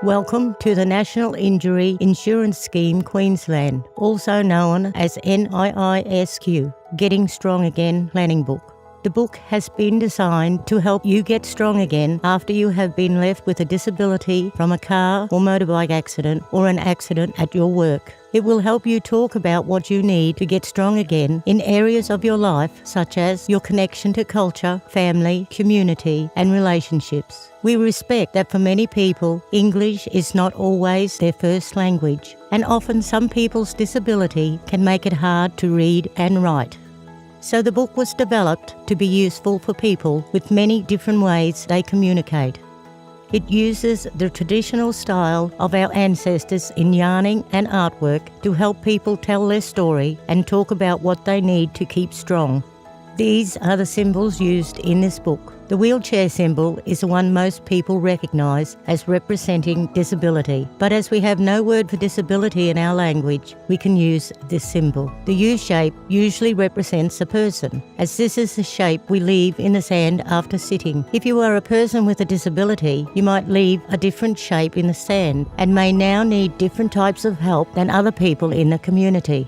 Welcome to the National Injury Insurance Scheme Queensland, also known as NIISQ, Getting Strong Again Planning Book. The book has been designed to help you get strong again after you have been left with a disability from a car or motorbike accident or an accident at your work. It will help you talk about what you need to get strong again in areas of your life such as your connection to culture, family, community, and relationships. We respect that for many people, English is not always their first language, and often some people's disability can make it hard to read and write. So the book was developed to be useful for people with many different ways they communicate. It uses the traditional style of our ancestors in yarning and artwork to help people tell their story and talk about what they need to keep strong. These are the symbols used in this book. The wheelchair symbol is the one most people recognise as representing disability, but as we have no word for disability in our language, we can use this symbol. The U shape usually represents a person, as this is the shape we leave in the sand after sitting. If you are a person with a disability, you might leave a different shape in the sand and may now need different types of help than other people in the community.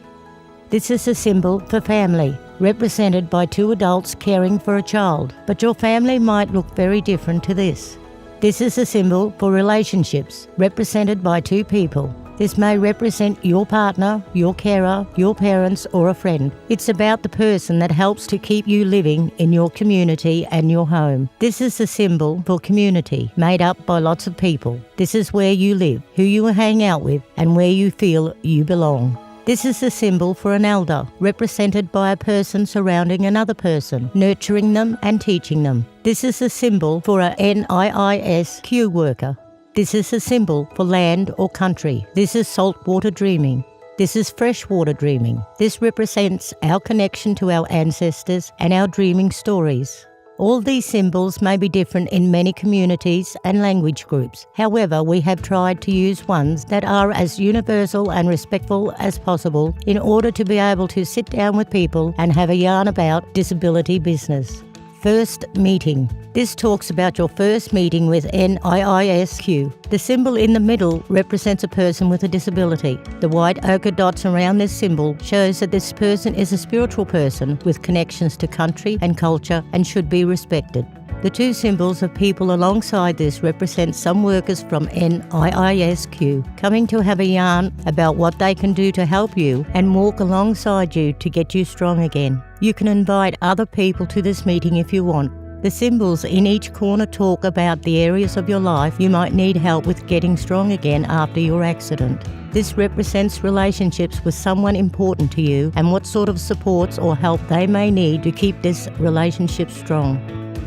This is a symbol for family, represented by two adults caring for a child, but your family might look very different to this. This is a symbol for relationships, represented by two people. This may represent your partner, your carer, your parents, or a friend. It's about the person that helps to keep you living in your community and your home. This is a symbol for community, made up by lots of people. This is where you live, who you hang out with, and where you feel you belong. This is a symbol for an elder, represented by a person surrounding another person, nurturing them and teaching them. This is a symbol for a NIISQ worker. This is a symbol for land or country. This is saltwater dreaming. This is freshwater dreaming. This represents our connection to our ancestors and our dreaming stories. All these symbols may be different in many communities and language groups. However, we have tried to use ones that are as universal and respectful as possible in order to be able to sit down with people and have a yarn about disability business. First meeting. This talks about your first meeting with NIISQ. The symbol in the middle represents a person with a disability. The white ochre dots around this symbol shows that this person is a spiritual person with connections to country and culture and should be respected. The two symbols of people alongside this represent some workers from NIISQ coming to have a yarn about what they can do to help you and walk alongside you to get you strong again. You can invite other people to this meeting if you want. The symbols in each corner talk about the areas of your life you might need help with getting strong again after your accident. This represents relationships with someone important to you and what sort of supports or help they may need to keep this relationship strong.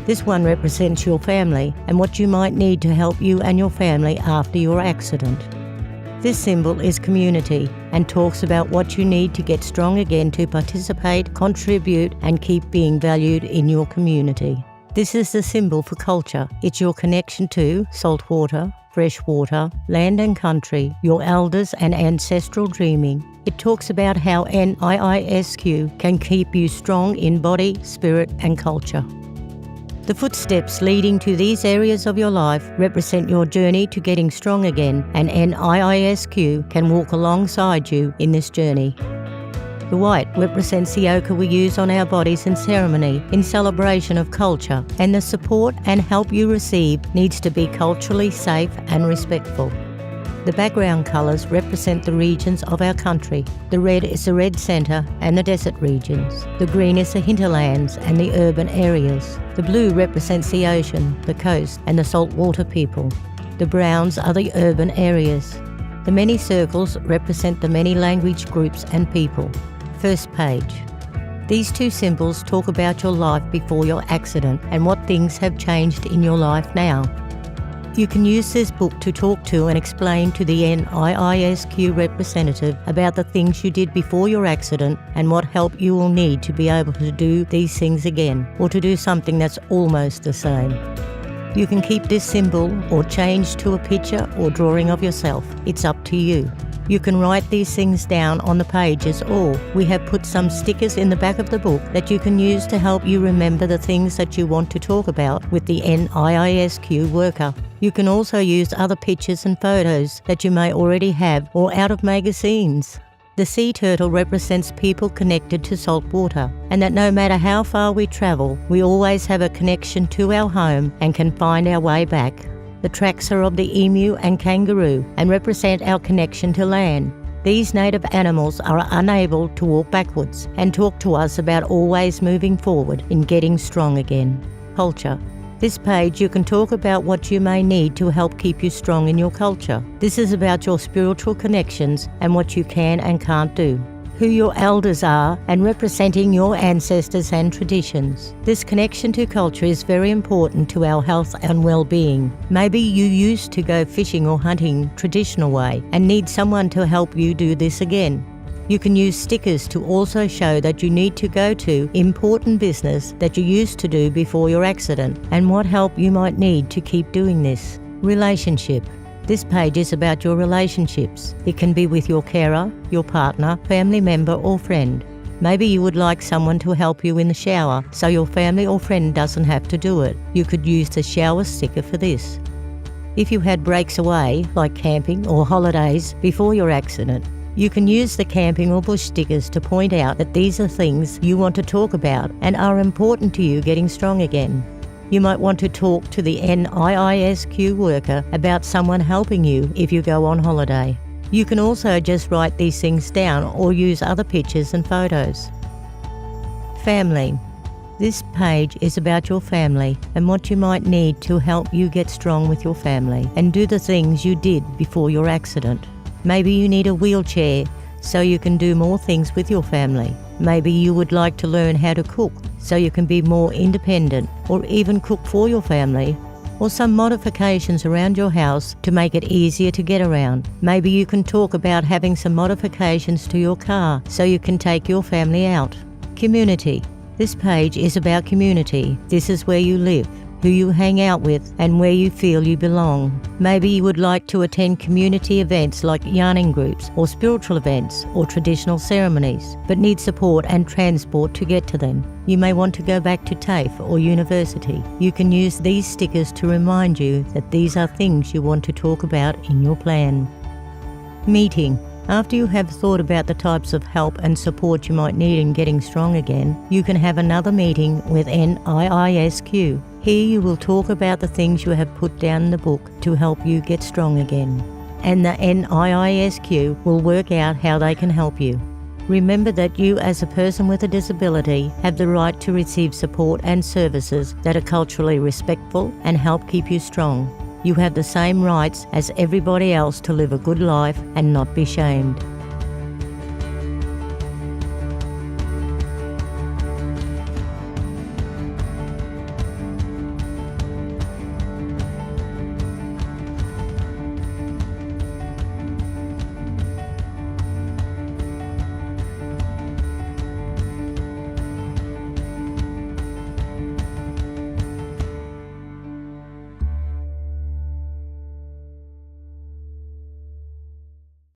This one represents your family and what you might need to help you and your family after your accident. This symbol is community and talks about what you need to get strong again to participate, contribute, and keep being valued in your community. This is the symbol for culture. It's your connection to saltwater, freshwater, land and country, your elders and ancestral dreaming. It talks about how NIISQ can keep you strong in body, spirit, and culture. The footsteps leading to these areas of your life represent your journey to getting strong again, and NIISQ can walk alongside you in this journey. The white represents the ochre we use on our bodies in ceremony, in celebration of culture, and the support and help you receive needs to be culturally safe and respectful. The background colours represent the regions of our country. The red is the red centre and the desert regions. The green is the hinterlands and the urban areas. The blue represents the ocean, the coast and the saltwater people. The browns are the urban areas. The many circles represent the many language groups and people. First page. These two symbols talk about your life before your accident and what things have changed in your life now. You can use this book to talk to and explain to the NIISQ representative about the things you did before your accident and what help you will need to be able to do these things again, or to do something that's almost the same. You can keep this symbol or change to a picture or drawing of yourself. It's up to you. You can write these things down on the pages, or we have put some stickers in the back of the book that you can use to help you remember the things that you want to talk about with the NIISQ worker. You can also use other pictures and photos that you may already have or out of magazines. The sea turtle represents people connected to salt water, and that no matter how far we travel, we always have a connection to our home and can find our way back. The tracks are of the emu and kangaroo and represent our connection to land. These native animals are unable to walk backwards and talk to us about always moving forward in getting strong again. Culture. This page you can talk about what you may need to help keep you strong in your culture. This is about your spiritual connections and what you can and can't do. Who your elders are and representing your ancestors and traditions. This connection to culture is very important to our health and well-being. Maybe you used to go fishing or hunting traditional way and need someone to help you do this again. You can use stickers to also show that you need to go to important business that you used to do before your accident and what help you might need to keep doing this. Relationship. This page is about your relationships. It can be with your carer, your partner, family member or friend. Maybe you would like someone to help you in the shower so your family or friend doesn't have to do it. You could use the shower sticker for this. If you had breaks away, like camping or holidays before your accident, you can use the camping or bush stickers to point out that these are things you want to talk about and are important to you getting strong again. You might want to talk to the NIISQ worker about someone helping you if you go on holiday. You can also just write these things down or use other pictures and photos. Family. This page is about your family and what you might need to help you get strong with your family and do the things you did before your accident. Maybe you need a wheelchair so you can do more things with your family. Maybe you would like to learn how to cook so you can be more independent or even cook for your family, or some modifications around your house to make it easier to get around. Maybe you can talk about having some modifications to your car so you can take your family out. Community. This page is about community. This is where you live, who you hang out with, and where you feel you belong. Maybe you would like to attend community events like yarning groups or spiritual events or traditional ceremonies, but need support and transport to get to them. You may want to go back to TAFE or university. You can use these stickers to remind you that these are things you want to talk about in your plan. Meeting. After you have thought about the types of help and support you might need in getting strong again, you can have another meeting with NIISQ. Here you will talk about the things you have put down in the book to help you get strong again. And the NIISQ will work out how they can help you. Remember that you as a person with a disability have the right to receive support and services that are culturally respectful and help keep you strong. You have the same rights as everybody else to live a good life and not be shamed.